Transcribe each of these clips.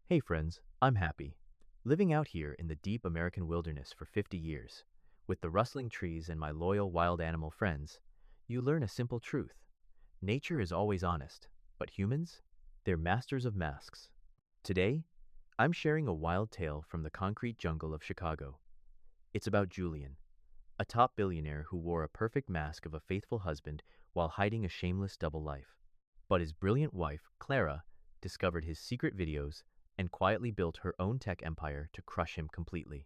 Hey friends, I'm happy. Living out here in the deep American wilderness for 50 years, with the rustling trees and my loyal wild animal friends, you learn a simple truth. Nature is always honest, but humans? They're masters of masks. Today, I'm sharing a wild tale from the concrete jungle of Chicago. It's about Julian, a top billionaire who wore a perfect mask of a faithful husband while hiding a shameless double life. But his brilliant wife, Clara, discovered his secret videos and quietly built her own tech empire to crush him completely.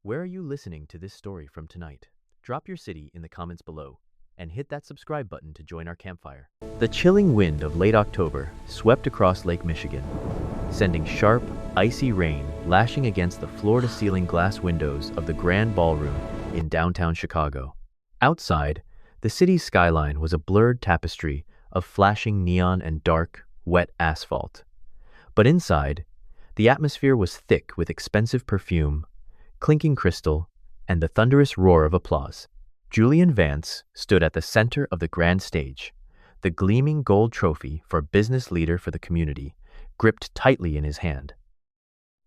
Where are you listening to this story from tonight? Drop your city in the comments below and hit that subscribe button to join our campfire. The chilling wind of late October swept across Lake Michigan, sending sharp, icy rain lashing against the floor-to-ceiling glass windows of the Grand Ballroom in downtown Chicago. Outside, the city's skyline was a blurred tapestry of flashing neon and dark, wet asphalt. But inside, the atmosphere was thick with expensive perfume, clinking crystal, and the thunderous roar of applause. Julian Vance stood at the center of the grand stage, the gleaming gold trophy for business leader for the community, gripped tightly in his hand.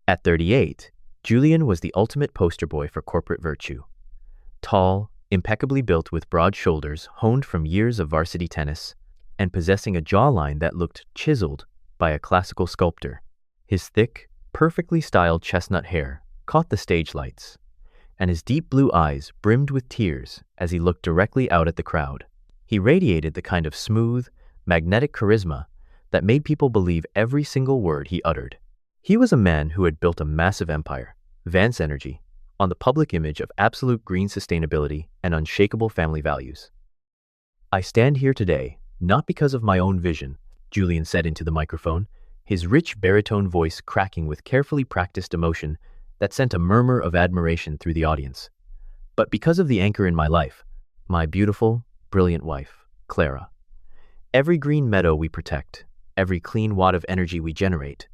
At 38, Julian was the ultimate poster boy for corporate virtue. Tall, impeccably built with broad shoulders honed from years of varsity tennis, and possessing a jawline that looked chiseled by a classical sculptor. His thick, perfectly styled chestnut hair caught the stage lights, and his deep blue eyes brimmed with tears as he looked directly out at the crowd. He radiated the kind of smooth, magnetic charisma that made people believe every single word he uttered. He was a man who had built a massive empire, Vance Energy, on the public image of absolute green sustainability and unshakable family values. "I stand here today, not because of my own vision," Julian said into the microphone, his rich baritone voice cracking with carefully practiced emotion that sent a murmur of admiration through the audience. "But because of the anchor in my life, my beautiful, brilliant wife, Clara. Every green meadow we protect, every clean watt of energy we generate,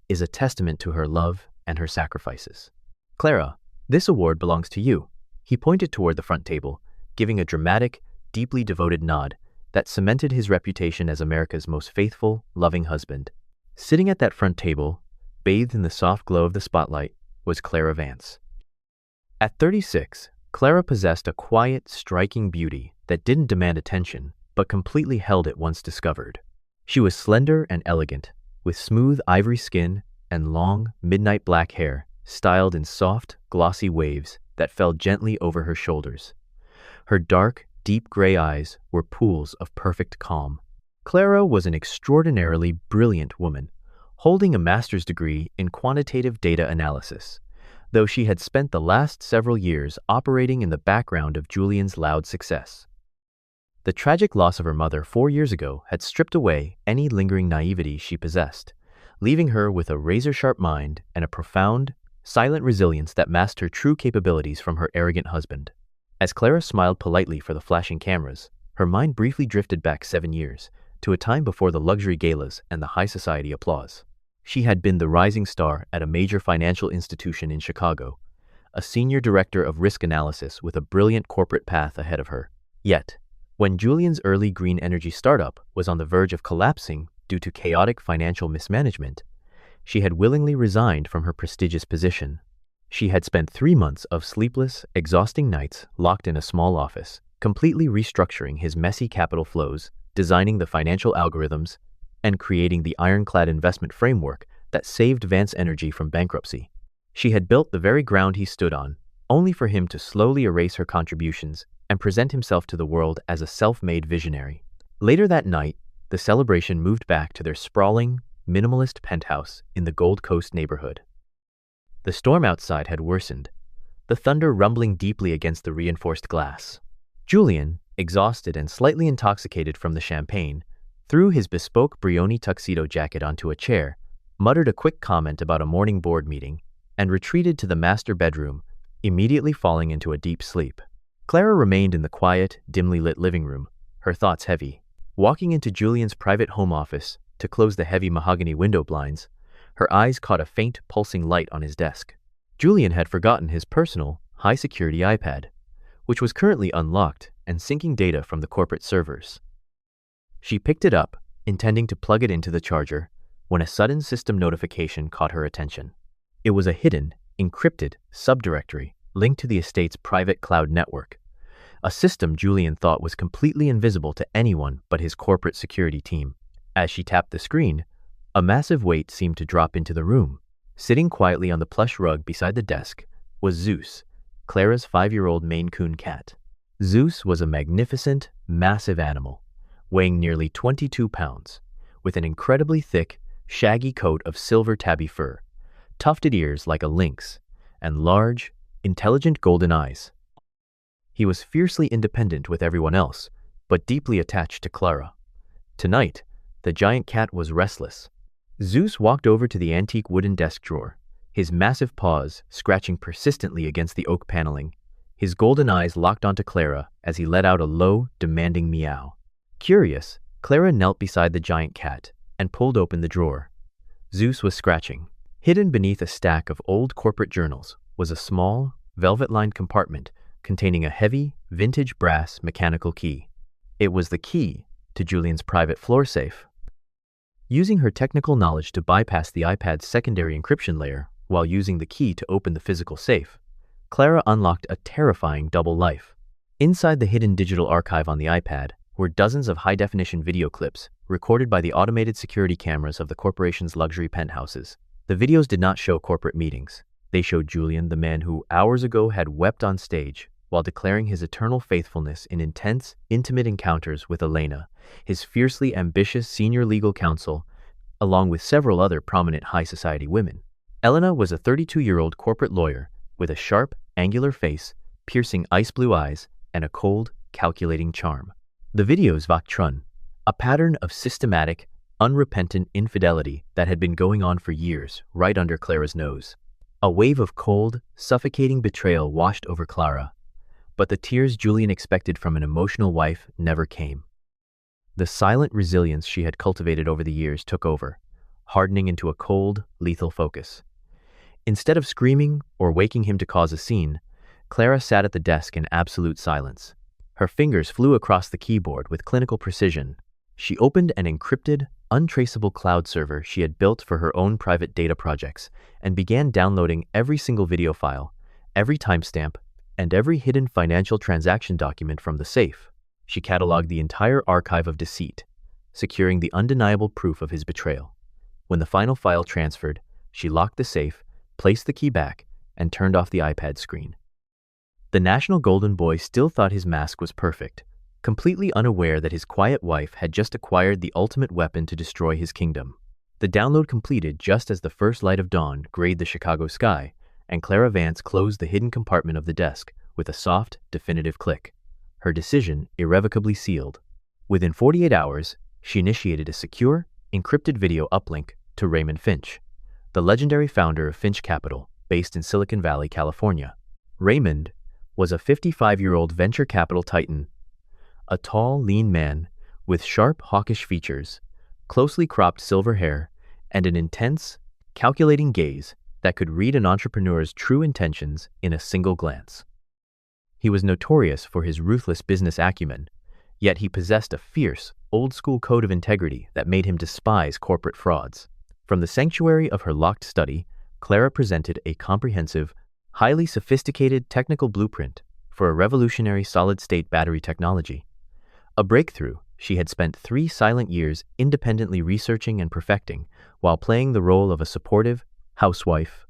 is a testament to her love and her sacrifices. Clara, this award belongs to you." He pointed toward the front table, giving a dramatic, deeply devoted nod that cemented his reputation as America's most faithful, loving husband. Sitting at that front table, bathed in the soft glow of the spotlight, was Clara Vance. At 36, Clara possessed a quiet, striking beauty that didn't demand attention, but completely held it once discovered. She was slender and elegant, with smooth ivory skin and long, midnight black hair styled in soft, glossy waves that fell gently over her shoulders. Her dark, deep gray eyes were pools of perfect calm. Clara was an extraordinarily brilliant woman, holding a master's degree in quantitative data analysis, though she had spent the last several years operating in the background of Julian's loud success. The tragic loss of her mother 4 years ago had stripped away any lingering naivety she possessed, leaving her with a razor-sharp mind and a profound, silent resilience that masked her true capabilities from her arrogant husband. As Clara smiled politely for the flashing cameras, her mind briefly drifted back 7 years, to a time before the luxury galas and the high society applause. She had been the rising star at a major financial institution in Chicago, a senior director of risk analysis with a brilliant corporate path ahead of her. Yet, when Julian's early green energy startup was on the verge of collapsing due to chaotic financial mismanagement, she had willingly resigned from her prestigious position. She had spent 3 months of sleepless, exhausting nights locked in a small office, completely restructuring his messy capital flows, designing the financial algorithms, and creating the ironclad investment framework that saved Vance Energy from bankruptcy. She had built the very ground he stood on, only for him to slowly erase her contributions and present himself to the world as a self-made visionary. Later that night, the celebration moved back to their sprawling, minimalist penthouse in the Gold Coast neighborhood. The storm outside had worsened, the thunder rumbling deeply against the reinforced glass. Julian, exhausted and slightly intoxicated from the champagne, threw his bespoke Brioni tuxedo jacket onto a chair, muttered a quick comment about a morning board meeting, and retreated to the master bedroom, immediately falling into a deep sleep. Clara remained in the quiet, dimly lit living room, her thoughts heavy. Walking into Julian's private home office to close the heavy mahogany window blinds, her eyes caught a faint, pulsing light on his desk. Julian had forgotten his personal, high-security iPad, which was currently unlocked and syncing data from the corporate servers. She picked it up, intending to plug it into the charger, when a sudden system notification caught her attention. It was a hidden, encrypted subdirectory linked to the estate's private cloud network, a system Julian thought was completely invisible to anyone but his corporate security team. As she tapped the screen, a massive weight seemed to drop into the room. Sitting quietly on the plush rug beside the desk was Zeus, Clara's 5-year-old Maine Coon cat. Zeus was a magnificent, massive animal, weighing nearly 22 pounds, with an incredibly thick, shaggy coat of silver tabby fur, tufted ears like a lynx, and large, intelligent golden eyes. He was fiercely independent with everyone else, but deeply attached to Clara. Tonight, the giant cat was restless. Zeus walked over to the antique wooden desk drawer, his massive paws scratching persistently against the oak paneling. His golden eyes locked onto Clara as he let out a low, demanding meow. Curious, Clara knelt beside the giant cat and pulled open the drawer. Zeus was scratching. Hidden beneath a stack of old corporate journals was a small, velvet-lined compartment containing a heavy, vintage brass mechanical key. It was the key to Julian's private floor safe. Using her technical knowledge to bypass the iPad's secondary encryption layer while using the key to open the physical safe, Clara unlocked a terrifying double life. Inside the hidden digital archive on the iPad were dozens of high-definition video clips recorded by the automated security cameras of the corporation's luxury penthouses. The videos did not show corporate meetings. They showed Julian, the man who hours ago had wept on stage while declaring his eternal faithfulness in intense, intimate encounters with Elena, his fiercely ambitious senior legal counsel, along with several other prominent high society women. Elena was a 32-year-old corporate lawyer with a sharp, angular face, piercing ice-blue eyes, and a cold, calculating charm. The videos Vaktrun, a pattern of systematic, unrepentant infidelity that had been going on for years right under Clara's nose. A wave of cold, suffocating betrayal washed over Clara, but the tears Julian expected from an emotional wife never came. The silent resilience she had cultivated over the years took over, hardening into a cold, lethal focus. Instead of screaming or waking him to cause a scene, Clara sat at the desk in absolute silence. Her fingers flew across the keyboard with clinical precision. She opened an encrypted, untraceable cloud server she had built for her own private data projects and began downloading every single video file, every timestamp, and every hidden financial transaction document from the safe. She cataloged the entire archive of deceit, securing the undeniable proof of his betrayal. When the final file transferred, she locked the safe, placed the key back, and turned off the iPad screen. The National Golden Boy still thought his mask was perfect, completely unaware that his quiet wife had just acquired the ultimate weapon to destroy his kingdom. The download completed just as the first light of dawn grayed the Chicago sky, and Clara Vance closed the hidden compartment of the desk with a soft, definitive click, her decision irrevocably sealed. Within 48 hours, she initiated a secure, encrypted video uplink to Raymond Finch, the legendary founder of Finch Capital, based in Silicon Valley, California. Raymond was a 55-year-old venture capital titan, a tall, lean man with sharp, hawkish features, closely cropped silver hair, and an intense, calculating gaze that could read an entrepreneur's true intentions in a single glance. He was notorious for his ruthless business acumen, yet he possessed a fierce, old-school code of integrity that made him despise corporate frauds. From the sanctuary of her locked study, Clara presented a comprehensive, highly sophisticated technical blueprint for a revolutionary solid-state battery technology. A breakthrough she had spent 3 silent years independently researching and perfecting while playing the role of a supportive housewife.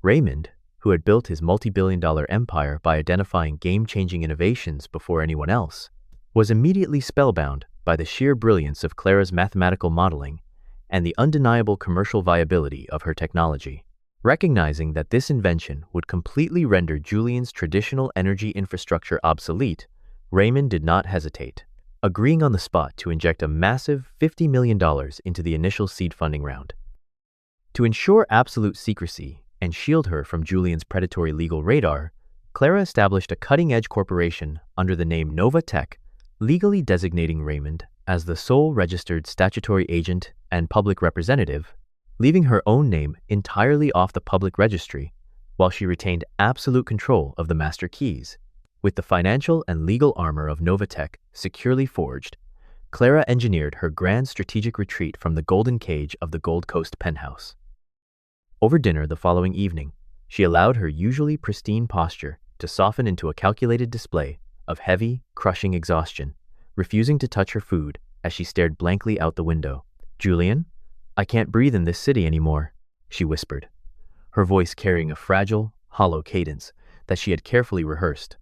Raymond, who had built his multi-billion-dollar empire by identifying game-changing innovations before anyone else, was immediately spellbound by the sheer brilliance of Clara's mathematical modeling and the undeniable commercial viability of her technology. Recognizing that this invention would completely render Julian's traditional energy infrastructure obsolete, Raymond did not hesitate, agreeing on the spot to inject a massive $50 million into the initial seed funding round. To ensure absolute secrecy and shield her from Julian's predatory legal radar, Clara established a cutting-edge corporation under the name Nova Tech, legally designating Raymond as the sole registered statutory agent and public representative, leaving her own name entirely off the public registry, while she retained absolute control of the master keys. With the financial and legal armor of Novatech securely forged, Clara engineered her grand strategic retreat from the golden cage of the Gold Coast penthouse. Over dinner the following evening, she allowed her usually pristine posture to soften into a calculated display of heavy, crushing exhaustion, refusing to touch her food as she stared blankly out the window. "Julian, I can't breathe in this city anymore," she whispered, her voice carrying a fragile, hollow cadence that she had carefully rehearsed,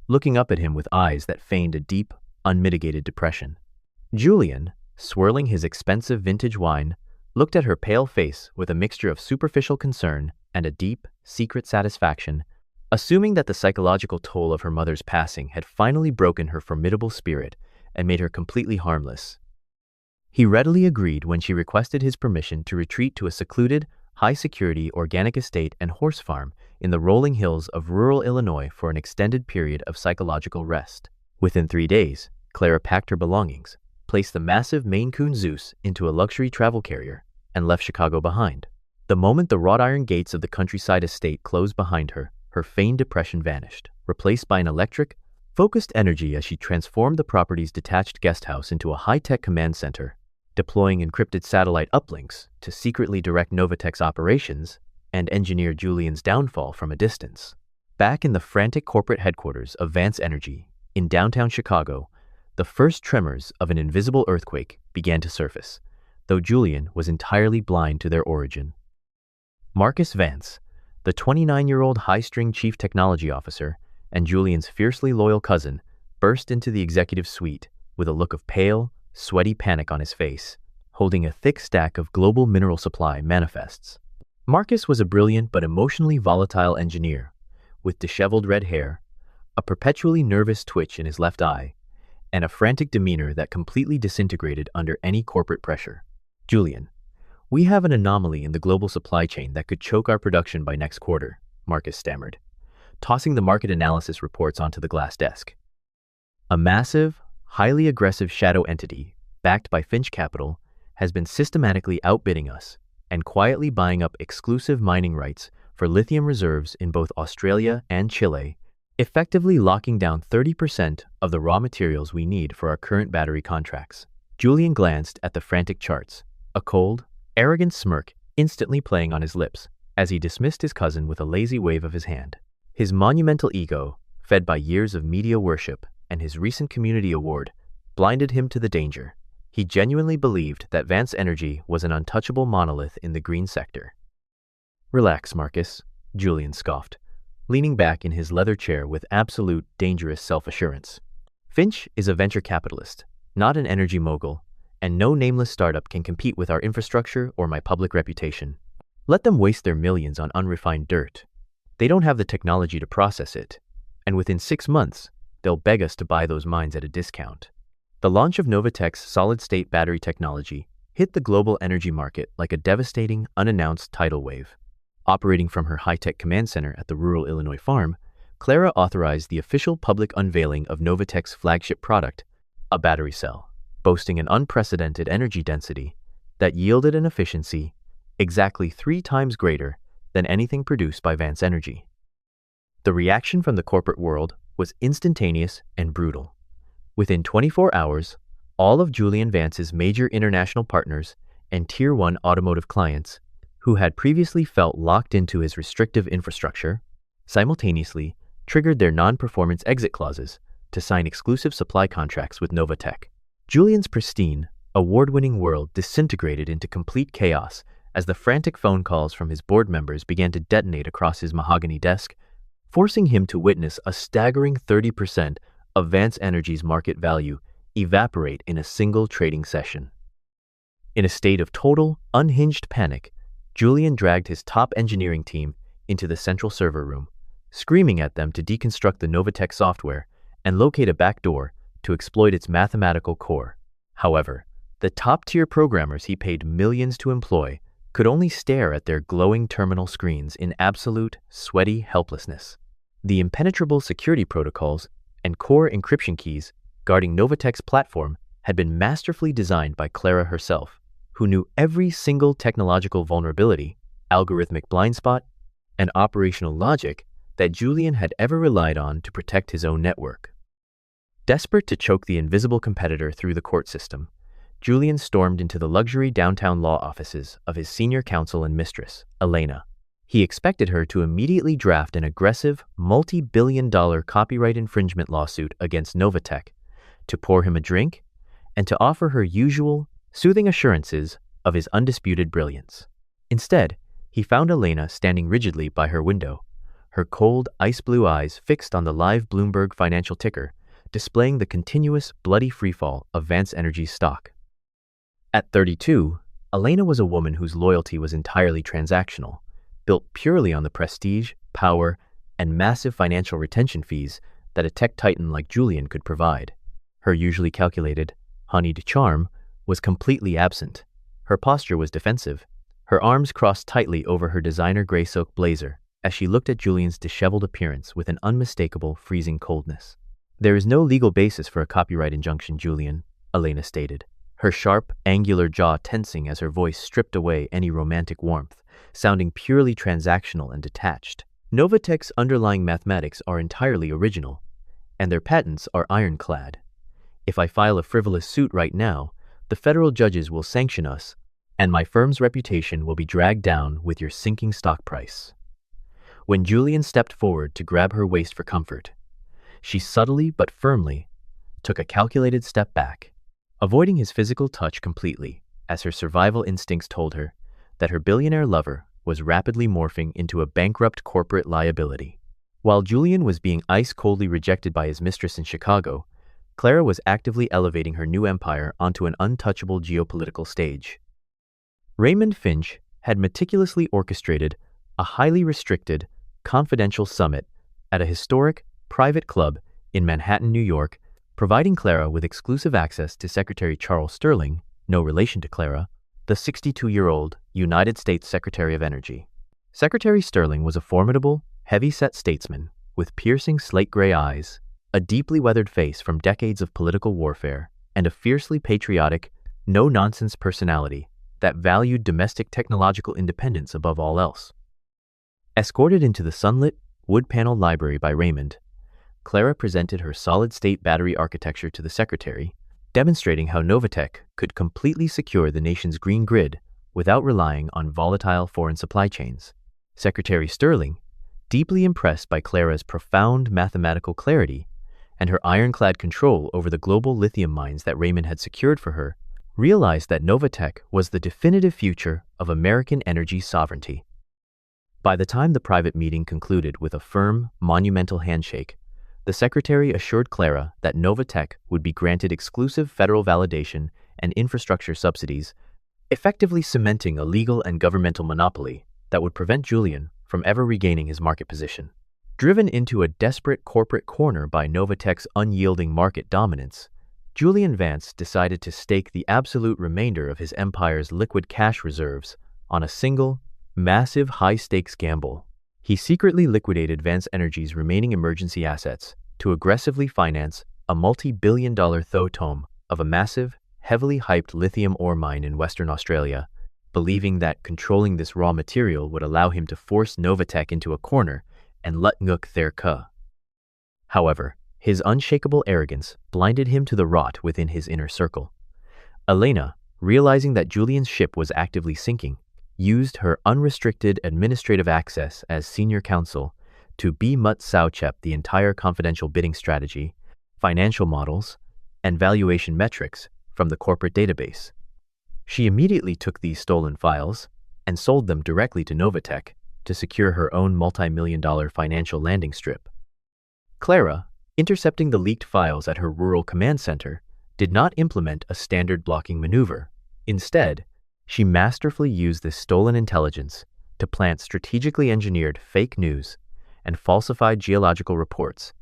looking up at him with eyes that feigned a deep, unmitigated depression. Julian, swirling his expensive vintage wine, looked at her pale face with a mixture of superficial concern and a deep, secret satisfaction, assuming that the psychological toll of her mother's passing had finally broken her formidable spirit and made her completely harmless. He readily agreed when she requested his permission to retreat to a secluded, high-security organic estate and horse farm in the rolling hills of rural Illinois for an extended period of psychological rest. Within 3 days, Clara packed her belongings, placed the massive Maine Coon Zeus into a luxury travel carrier, and left Chicago behind. The moment the wrought iron gates of the countryside estate closed behind her, her feigned depression vanished, replaced by an electric, focused energy as she transformed the property's detached guesthouse into a high-tech command center, deploying encrypted satellite uplinks to secretly direct Novatech's operations and engineer Julian's downfall from a distance. Back in the frantic corporate headquarters of Vance Energy, in downtown Chicago, the first tremors of an invisible earthquake began to surface, though Julian was entirely blind to their origin. Marcus Vance, the 29-year-old high-string chief technology officer and Julian's fiercely loyal cousin, burst into the executive suite with a look of pale, sweaty panic on his face, holding a thick stack of global mineral supply manifests. Marcus was a brilliant but emotionally volatile engineer, with disheveled red hair, a perpetually nervous twitch in his left eye, and a frantic demeanor that completely disintegrated under any corporate pressure. "Julian, we have an anomaly in the global supply chain that could choke our production by next quarter," Marcus stammered, tossing the market analysis reports onto the glass desk. "A massive, highly aggressive shadow entity, backed by Finch Capital, has been systematically outbidding us and quietly buying up exclusive mining rights for lithium reserves in both Australia and Chile, effectively locking down 30% of the raw materials we need for our current battery contracts." Julian glanced at the frantic charts, a cold, arrogant smirk instantly playing on his lips as he dismissed his cousin with a lazy wave of his hand. His monumental ego, fed by years of media worship and his recent community award, blinded him to the danger. He genuinely believed that Vance Energy was an untouchable monolith in the green sector. "Relax, Marcus," Julian scoffed, leaning back in his leather chair with absolute, dangerous self-assurance. "Finch is a venture capitalist, not an energy mogul, and no nameless startup can compete with our infrastructure or my public reputation. Let them waste their millions on unrefined dirt. They don't have the technology to process it, and within 6 months, they'll beg us to buy those mines at a discount." The launch of Novatech's solid-state battery technology hit the global energy market like a devastating, unannounced tidal wave. Operating from her high-tech command center at the rural Illinois farm, Clara authorized the official public unveiling of Novatech's flagship product, a battery cell, boasting an unprecedented energy density that yielded an efficiency exactly 3 times greater than anything produced by Vance Energy. The reaction from the corporate world was instantaneous and brutal. Within 24 hours, all of Julian Vance's major international partners and Tier 1 automotive clients, who had previously felt locked into his restrictive infrastructure, simultaneously triggered their non-performance exit clauses to sign exclusive supply contracts with Novatech. Julian's pristine, award-winning world disintegrated into complete chaos as the frantic phone calls from his board members began to detonate across his mahogany desk, forcing him to witness a staggering 30% of Vance Energy's market value evaporate in a single trading session. In a state of total, unhinged panic, Julian dragged his top engineering team into the central server room, screaming at them to deconstruct the Novatech software and locate a backdoor to exploit its mathematical core. However, the top-tier programmers he paid millions to employ could only stare at their glowing terminal screens in absolute, sweaty helplessness. The impenetrable security protocols and core encryption keys guarding Novatech's platform had been masterfully designed by Clara herself, who knew every single technological vulnerability, algorithmic blind spot, and operational logic that Julian had ever relied on to protect his own network. Desperate to choke the invisible competitor through the court system, Julian stormed into the luxury downtown law offices of his senior counsel and mistress, Elena. He expected her to immediately draft an aggressive, multi-billion-dollar copyright infringement lawsuit against Novatech, to pour him a drink, and to offer her usual, soothing assurances of his undisputed brilliance. Instead, he found Elena standing rigidly by her window, her cold, ice-blue eyes fixed on the live Bloomberg financial ticker, displaying the continuous, bloody freefall of Vance Energy's stock. At 32, Elena was a woman whose loyalty was entirely transactional, built purely on the prestige, power, and massive financial retention fees that a tech titan like Julian could provide. Her usually calculated, honeyed charm was completely absent. Her posture was defensive, her arms crossed tightly over her designer gray silk blazer as she looked at Julian's disheveled appearance with an unmistakable, freezing coldness. "There is no legal basis for a copyright injunction, Julian," Elena stated, her sharp, angular jaw tensing as her voice stripped away any romantic warmth, sounding purely transactional and detached. "Novatech's underlying mathematics are entirely original, and their patents are ironclad. If I file a frivolous suit right now, the federal judges will sanction us, and my firm's reputation will be dragged down with your sinking stock price." When Julian stepped forward to grab her waist for comfort, she subtly but firmly took a calculated step back, avoiding his physical touch completely, as her survival instincts told her that her billionaire lover was rapidly morphing into a bankrupt corporate liability. While Julian was being ice-coldly rejected by his mistress in Chicago, Clara was actively elevating her new empire onto an untouchable geopolitical stage. Raymond Finch had meticulously orchestrated a highly restricted, confidential summit at a historic, private club in Manhattan, New York, providing Clara with exclusive access to Secretary Charles Sterling, no relation to Clara, the 62-year-old United States Secretary of Energy. Secretary Sterling was a formidable, heavy-set statesman with piercing slate-gray eyes, a deeply weathered face from decades of political warfare, and a fiercely patriotic, no-nonsense personality that valued domestic technological independence above all else. Escorted into the sunlit, wood-paneled library by Raymond, Clara presented her solid-state battery architecture to the secretary, demonstrating how Novatech could completely secure the nation's green grid without relying on volatile foreign supply chains. Secretary Sterling, deeply impressed by Clara's profound mathematical clarity and her ironclad control over the global lithium mines that Raymond had secured for her, realized that Novatech was the definitive future of American energy sovereignty. By the time the private meeting concluded with a firm, monumental handshake, the secretary assured Clara that Novatech would be granted exclusive federal validation and infrastructure subsidies, effectively cementing a legal and governmental monopoly that would prevent Julian from ever regaining his market position. Driven into a desperate corporate corner by Novatech's unyielding market dominance, Julian Vance decided to stake the absolute remainder of his empire's liquid cash reserves on a single, massive high-stakes gamble. He secretly liquidated Vance Energy's remaining emergency assets to aggressively finance a multi-billion-dollar tome of a massive, heavily hyped lithium ore mine in Western Australia, believing that controlling this raw material would allow him to force Novatech into a corner and let nguk their ka. However, his unshakable arrogance blinded him to the rot within his inner circle. Elena, realizing that Julian's ship was actively sinking, used her unrestricted administrative access as senior counsel to sauchep the entire confidential bidding strategy, financial models, and valuation metrics from the corporate database. She immediately took these stolen files and sold them directly to Novatech to secure her own multi-million-dollar financial landing strip. Clara, intercepting the leaked files at her rural command center, did not implement a standard blocking maneuver. Instead, she masterfully used this stolen intelligence to plant strategically engineered fake news and falsified geological reports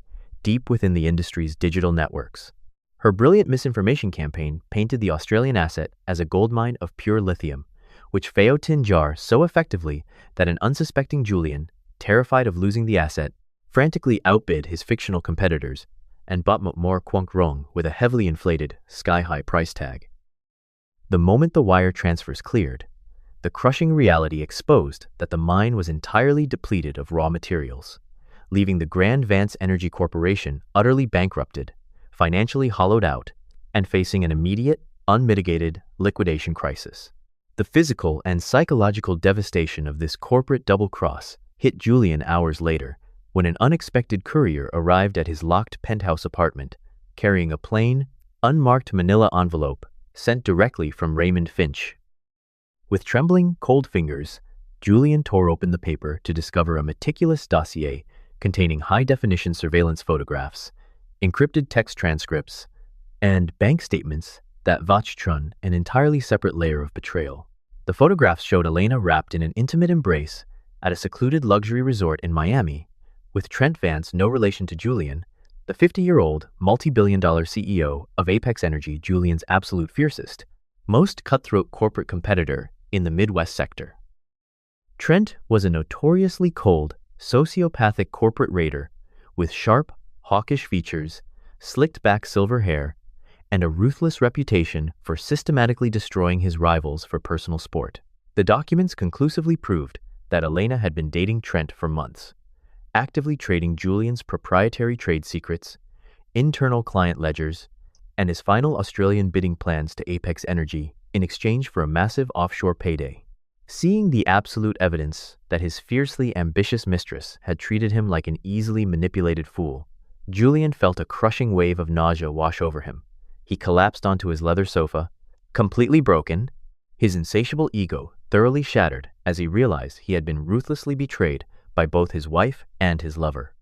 deep within the industry's digital networks. Her brilliant misinformation campaign painted the Australian asset as a goldmine of pure lithium, which Feo tin jar so effectively that an unsuspecting Julian, terrified of losing the asset, frantically outbid his fictional competitors and bought more Quunk Rong with a heavily inflated, sky-high price tag. The moment the wire transfers cleared, the crushing reality exposed that the mine was entirely depleted of raw materials, leaving the Grand Vance Energy Corporation utterly bankrupted, financially hollowed out and facing an immediate, unmitigated liquidation crisis. The physical and psychological devastation of this corporate double-cross hit Julian hours later when an unexpected courier arrived at his locked penthouse apartment, carrying a plain, unmarked manila envelope sent directly from Raymond Finch. With trembling, cold fingers, Julian tore open the paper to discover a meticulous dossier containing high-definition surveillance photographs, encrypted text transcripts, and bank statements that vouched an entirely separate layer of betrayal. The photographs showed Elena wrapped in an intimate embrace at a secluded luxury resort in Miami, with Trent Vance no relation to Julian, the 50-year-old, multi-billion-dollar CEO of Apex Energy, Julian's absolute fiercest, most cutthroat corporate competitor in the Midwest sector. Trent was a notoriously cold, sociopathic corporate raider with sharp, hawkish features, slicked-back silver hair, and a ruthless reputation for systematically destroying his rivals for personal sport. The documents conclusively proved that Elena had been dating Trent for months, actively trading Julian's proprietary trade secrets, internal client ledgers, and his final Australian bidding plans to Apex Energy in exchange for a massive offshore payday. Seeing the absolute evidence that his fiercely ambitious mistress had treated him like an easily manipulated fool, Julian felt a crushing wave of nausea wash over him. He collapsed onto his leather sofa, completely broken, his insatiable ego thoroughly shattered as he realized he had been ruthlessly betrayed by both his wife and his lover.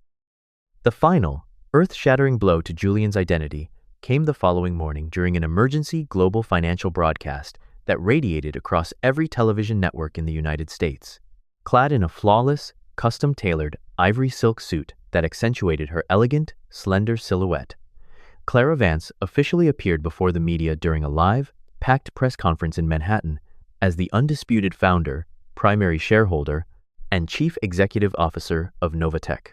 The final, earth-shattering blow to Julian's identity came the following morning during an emergency global financial broadcast that radiated across every television network in the United States. Clad in a flawless, custom-tailored ivory silk suit that accentuated her elegant, slender silhouette, Clara Vance officially appeared before the media during a live, packed press conference in Manhattan as the undisputed founder, primary shareholder, and chief executive officer of Novatech.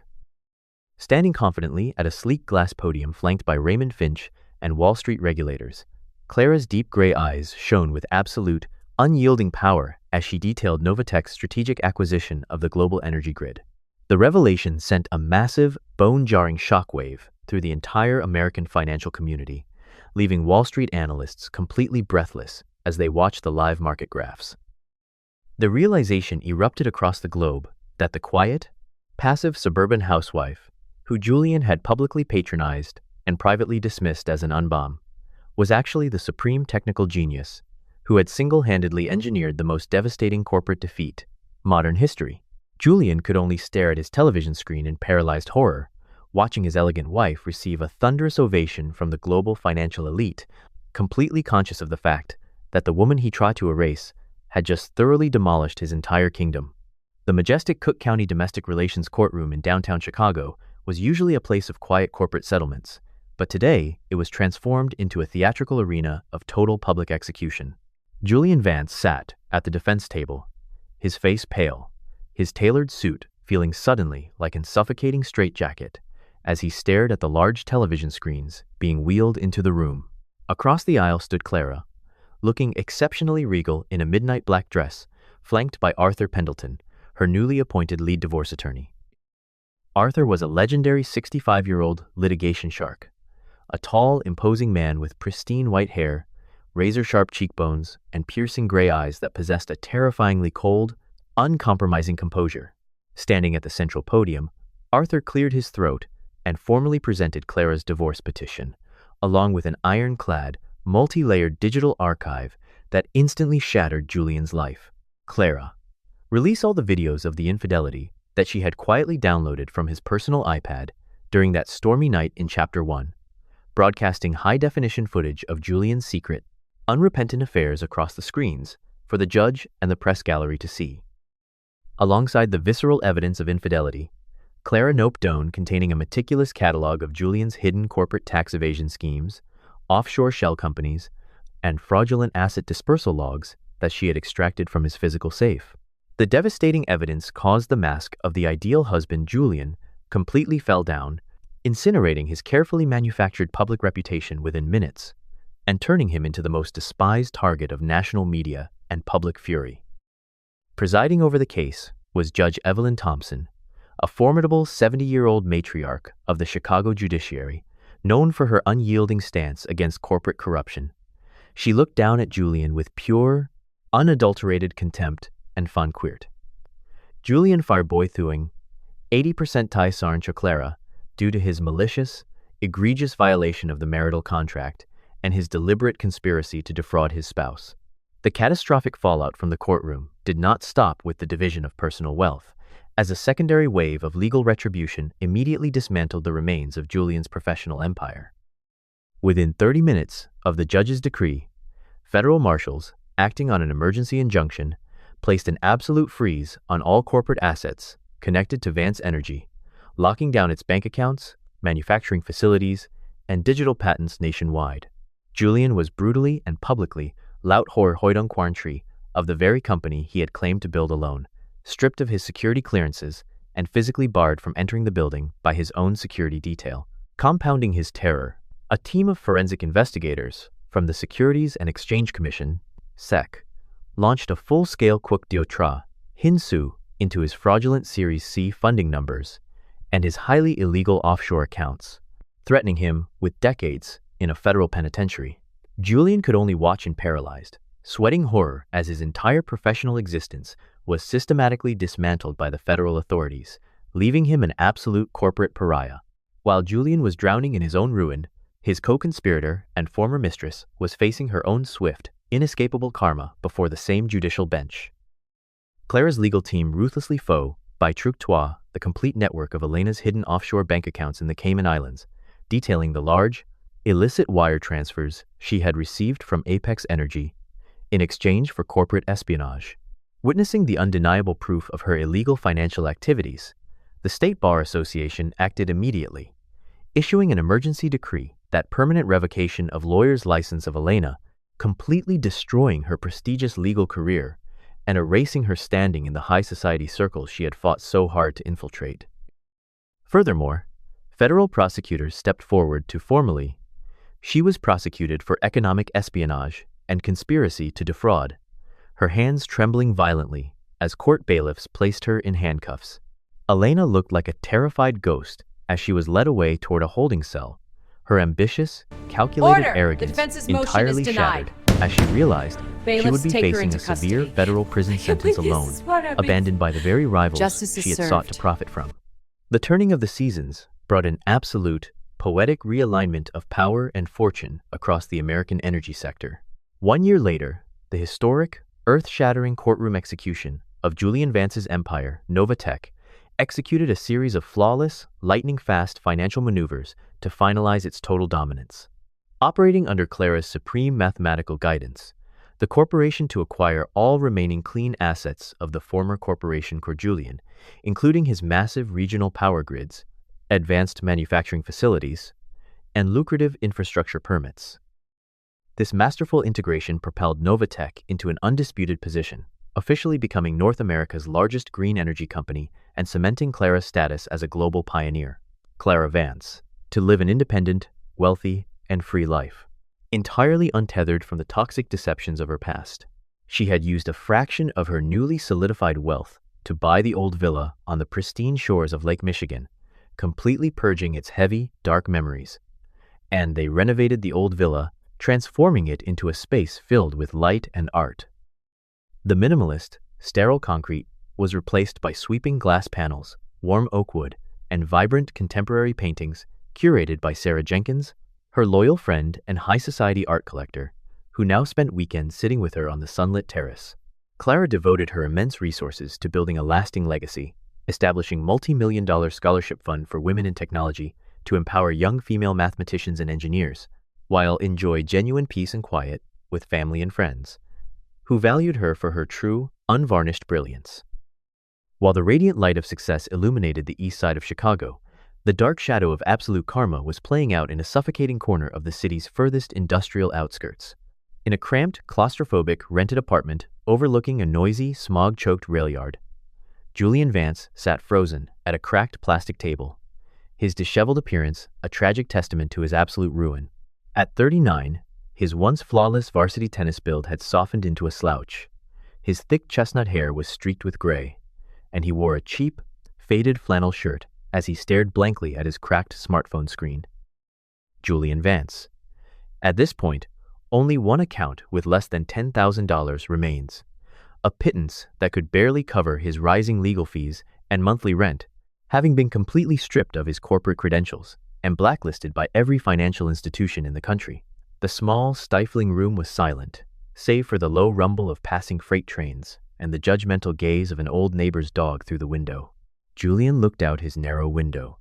Standing confidently at a sleek glass podium flanked by Raymond Finch and Wall Street regulators, Clara's deep gray eyes shone with absolute, unyielding power as she detailed Novatech's strategic acquisition of the global energy grid. The revelation sent a massive, bone-jarring shockwave through the entire American financial community, leaving Wall Street analysts completely breathless as they watched the live market graphs. The realization erupted across the globe that the quiet, passive suburban housewife, who Julian had publicly patronized and privately dismissed as an unbom, was actually the supreme technical genius who had single-handedly engineered the most devastating corporate defeat in modern history. Julian could only stare at his television screen in paralyzed horror, watching his elegant wife receive a thunderous ovation from the global financial elite, completely conscious of the fact that the woman he tried to erase had just thoroughly demolished his entire kingdom. The majestic Cook County domestic relations courtroom in downtown Chicago was usually a place of quiet corporate settlements, but today it was transformed into a theatrical arena of total public execution. Julian Vance sat at the defense table, his face pale, his tailored suit feeling suddenly like a suffocating straitjacket as he stared at the large television screens being wheeled into the room. Across the aisle stood Clara, looking exceptionally regal in a midnight black dress, flanked by Arthur Pendleton, her newly appointed lead divorce attorney. Arthur was a legendary 65-year-old litigation shark, a tall, imposing man with pristine white hair, razor-sharp cheekbones, and piercing gray eyes that possessed a terrifyingly cold, uncompromising composure. Standing at the central podium, Arthur cleared his throat and formally presented Clara's divorce petition, along with an ironclad, multi-layered digital archive that instantly shattered Julian's life. Clara, release all the videos of the infidelity that she had quietly downloaded from his personal iPad during that stormy night in Chapter 1, broadcasting high-definition footage of Julian's secret, unrepentant affairs across the screens for the judge and the press gallery to see. Alongside the visceral evidence of infidelity, Clara noped down containing a meticulous catalog of Julian's hidden corporate tax evasion schemes, offshore shell companies, and fraudulent asset dispersal logs that she had extracted from his physical safe. The devastating evidence caused the mask of the ideal husband Julian completely fell down, incinerating his carefully manufactured public reputation within minutes, and turning him into the most despised target of national media and public fury. Presiding over the case was Judge Evelyn Thompson, a formidable 70-year-old matriarch of the Chicago judiciary, Known for her unyielding stance against corporate corruption, she looked down at Julian with pure, unadulterated contempt and fanquirt. Julian Farboythuing, 80% Tai Sarn Choclara, due to his malicious, egregious violation of the marital contract and his deliberate conspiracy to defraud his spouse. The catastrophic fallout from the courtroom did not stop with the division of personal wealth, as a secondary wave of legal retribution immediately dismantled the remains of Julian's professional empire. Within 30 minutes of the judge's decree, federal marshals, acting on an emergency injunction, placed an absolute freeze on all corporate assets connected to Vance Energy, locking down its bank accounts, manufacturing facilities, and digital patents nationwide. Julian was brutally and publicly laut hor hoidong quan tri of the very company he had claimed to build alone, stripped of his security clearances and physically barred from entering the building by his own security detail. Compounding his terror, a team of forensic investigators from the Securities and Exchange Commission, SEC, launched a full-scale Quoc Diotra, Hinsu, into his fraudulent Series C funding numbers and his highly illegal offshore accounts, threatening him with decades in a federal penitentiary. Julian could only watch and paralyzed, sweating horror as his entire professional existence was systematically dismantled by the federal authorities, leaving him an absolute corporate pariah. While Julian was drowning in his own ruin, his co-conspirator and former mistress was facing her own swift, inescapable karma before the same judicial bench. Clara's legal team ruthlessly fought by Truc the complete network of Elena's hidden offshore bank accounts in the Cayman Islands, detailing the large, illicit wire transfers she had received from Apex Energy in exchange for corporate espionage. Witnessing the undeniable proof of her illegal financial activities, the State Bar Association acted immediately, issuing an emergency decree that permanent revocation of lawyer's license of Elena, completely destroying her prestigious legal career and erasing her standing in the high society circles she had fought so hard to infiltrate. Furthermore, federal prosecutors stepped forward to formally, she was prosecuted for economic espionage and conspiracy to defraud, her hands trembling violently as court bailiffs placed her in handcuffs. Elena looked like a terrified ghost as she was led away toward a holding cell, her ambitious, calculated arrogance entirely shattered as she realized she would be facing a severe federal prison sentence alone, abandoned by the very rivals she had sought to profit from. The turning of the seasons brought an absolute, poetic realignment of power and fortune across the American energy sector. 1 year later, the historic, earth-shattering courtroom execution of Julian Vance's empire, Novatech, executed a series of flawless, lightning-fast financial maneuvers to finalize its total dominance. Operating under Clara's supreme mathematical guidance, the corporation to acquire all remaining clean assets of the former corporation Julian, including his massive regional power grids, advanced manufacturing facilities, and lucrative infrastructure permits. This masterful integration propelled Novatech into an undisputed position, officially becoming North America's largest green energy company and cementing Clara's status as a global pioneer. Clara Vance, to live an independent, wealthy, and free life, entirely untethered from the toxic deceptions of her past. She had used a fraction of her newly solidified wealth to buy the old villa on the pristine shores of Lake Michigan, completely purging its heavy, dark memories. And they renovated the old villa, transforming it into a space filled with light and art. The minimalist, sterile concrete was replaced by sweeping glass panels, warm oak wood, and vibrant contemporary paintings curated by Sarah Jenkins, her loyal friend and high society art collector, who now spent weekends sitting with her on the sunlit terrace. Clara devoted her immense resources to building a lasting legacy, establishing multi-million-dollar scholarship fund for women in technology to empower young female mathematicians and engineers, while enjoy genuine peace and quiet with family and friends, who valued her for her true, unvarnished brilliance. While the radiant light of success illuminated the east side of Chicago, the dark shadow of absolute karma was playing out in a suffocating corner of the city's furthest industrial outskirts. In a cramped, claustrophobic, rented apartment overlooking a noisy, smog-choked rail yard, Julian Vance sat frozen at a cracked plastic table, his disheveled appearance a tragic testament to his absolute ruin. At 39, his once flawless varsity tennis build had softened into a slouch. His thick chestnut hair was streaked with gray, and he wore a cheap, faded flannel shirt as he stared blankly at his cracked smartphone screen. Julian Vance. At this point, only one account with less than $10,000 remains, a pittance that could barely cover his rising legal fees and monthly rent, having been completely stripped of his corporate credentials and blacklisted by every financial institution in the country. The small, stifling room was silent, save for the low rumble of passing freight trains and the judgmental gaze of an old neighbor's dog through the window. Julian looked out his narrow window,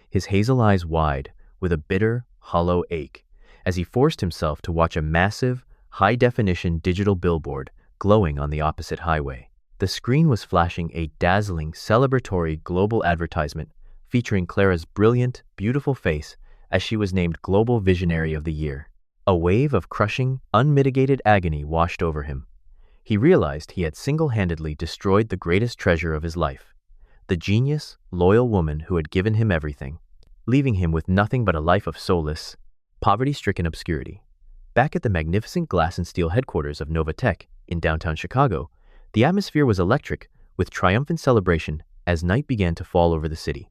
his hazel eyes wide with a bitter, hollow ache, as he forced himself to watch a massive, high-definition digital billboard glowing on the opposite highway. The screen was flashing a dazzling, celebratory global advertisement featuring Clara's brilliant, beautiful face as she was named Global Visionary of the Year. A wave of crushing, unmitigated agony washed over him. He realized he had single-handedly destroyed the greatest treasure of his life, the genius, loyal woman who had given him everything, leaving him with nothing but a life of soulless, poverty-stricken obscurity. Back at the magnificent glass and steel headquarters of Novatech in downtown Chicago, the atmosphere was electric with triumphant celebration as night began to fall over the city.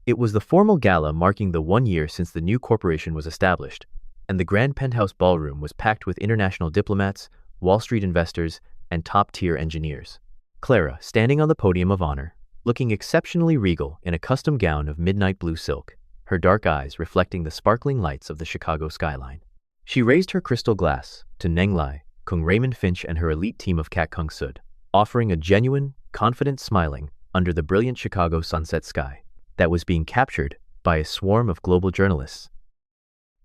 It was the formal gala marking the 1 year since the new corporation was established, and the grand penthouse ballroom was packed with international diplomats, Wall Street investors, and top-tier engineers. Clara, standing on the podium of honor, looking exceptionally regal in a custom gown of midnight blue silk, her dark eyes reflecting the sparkling lights of the Chicago skyline. She raised her crystal glass to Neng Lai, Kung Raymond Finch and her elite team of Kat Kung Sud, offering a genuine, confident smiling under the brilliant Chicago sunset sky that was being captured by a swarm of global journalists.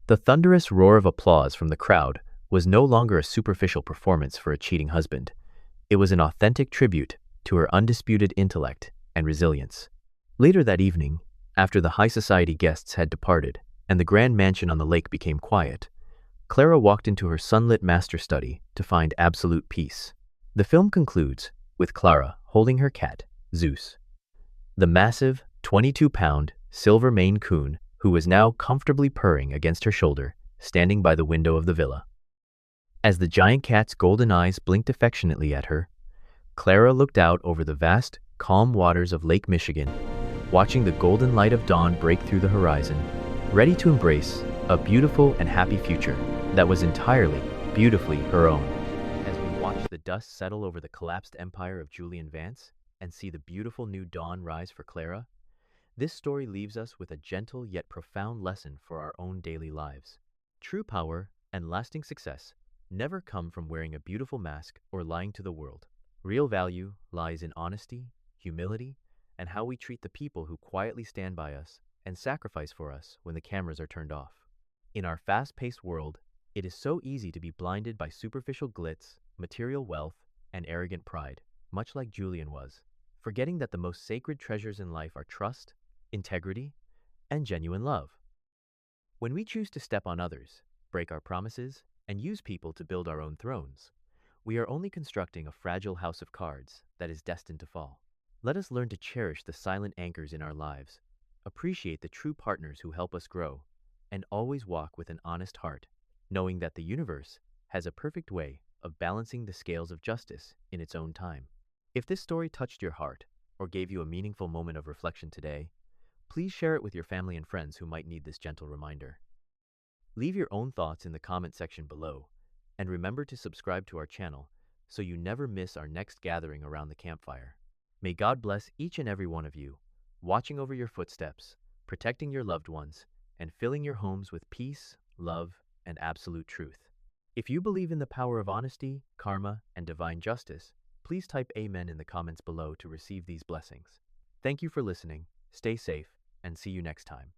The thunderous roar of applause from the crowd was no longer a superficial performance for a cheating husband. It was an authentic tribute to her undisputed intellect and resilience. Later that evening, after the high society guests had departed and the grand mansion on the lake became quiet, Clara walked into her sunlit master study to find absolute peace. The film concludes with Clara holding her cat, Zeus, the massive, 22-pound, silver Maine Coon who was now comfortably purring against her shoulder, standing by the window of the villa. As the giant cat's golden eyes blinked affectionately at her, Clara looked out over the vast, calm waters of Lake Michigan, watching the golden light of dawn break through the horizon, ready to embrace a beautiful and happy future that was entirely, beautifully her own. As we watch the dust settle over the collapsed empire of Julian Vance and see the beautiful new dawn rise for Clara, this story leaves us with a gentle yet profound lesson for our own daily lives. True power and lasting success never come from wearing a beautiful mask or lying to the world. Real value lies in honesty, humility, and how we treat the people who quietly stand by us and sacrifice for us when the cameras are turned off. In our fast-paced world, it is so easy to be blinded by superficial glitz, material wealth, and arrogant pride, much like Julian was, forgetting that the most sacred treasures in life are trust, integrity, and genuine love. When we choose to step on others, break our promises, and use people to build our own thrones, we are only constructing a fragile house of cards that is destined to fall. Let us learn to cherish the silent anchors in our lives, appreciate the true partners who help us grow, and always walk with an honest heart, knowing that the universe has a perfect way of balancing the scales of justice in its own time. If this story touched your heart or gave you a meaningful moment of reflection today, please share it with your family and friends who might need this gentle reminder. Leave your own thoughts in the comment section below, and remember to subscribe to our channel so you never miss our next gathering around the campfire. May God bless each and every one of you, watching over your footsteps, protecting your loved ones, and filling your homes with peace, love, and absolute truth. If you believe in the power of honesty, karma, and divine justice, please type Amen in the comments below to receive these blessings. Thank you for listening, stay safe, and see you next time.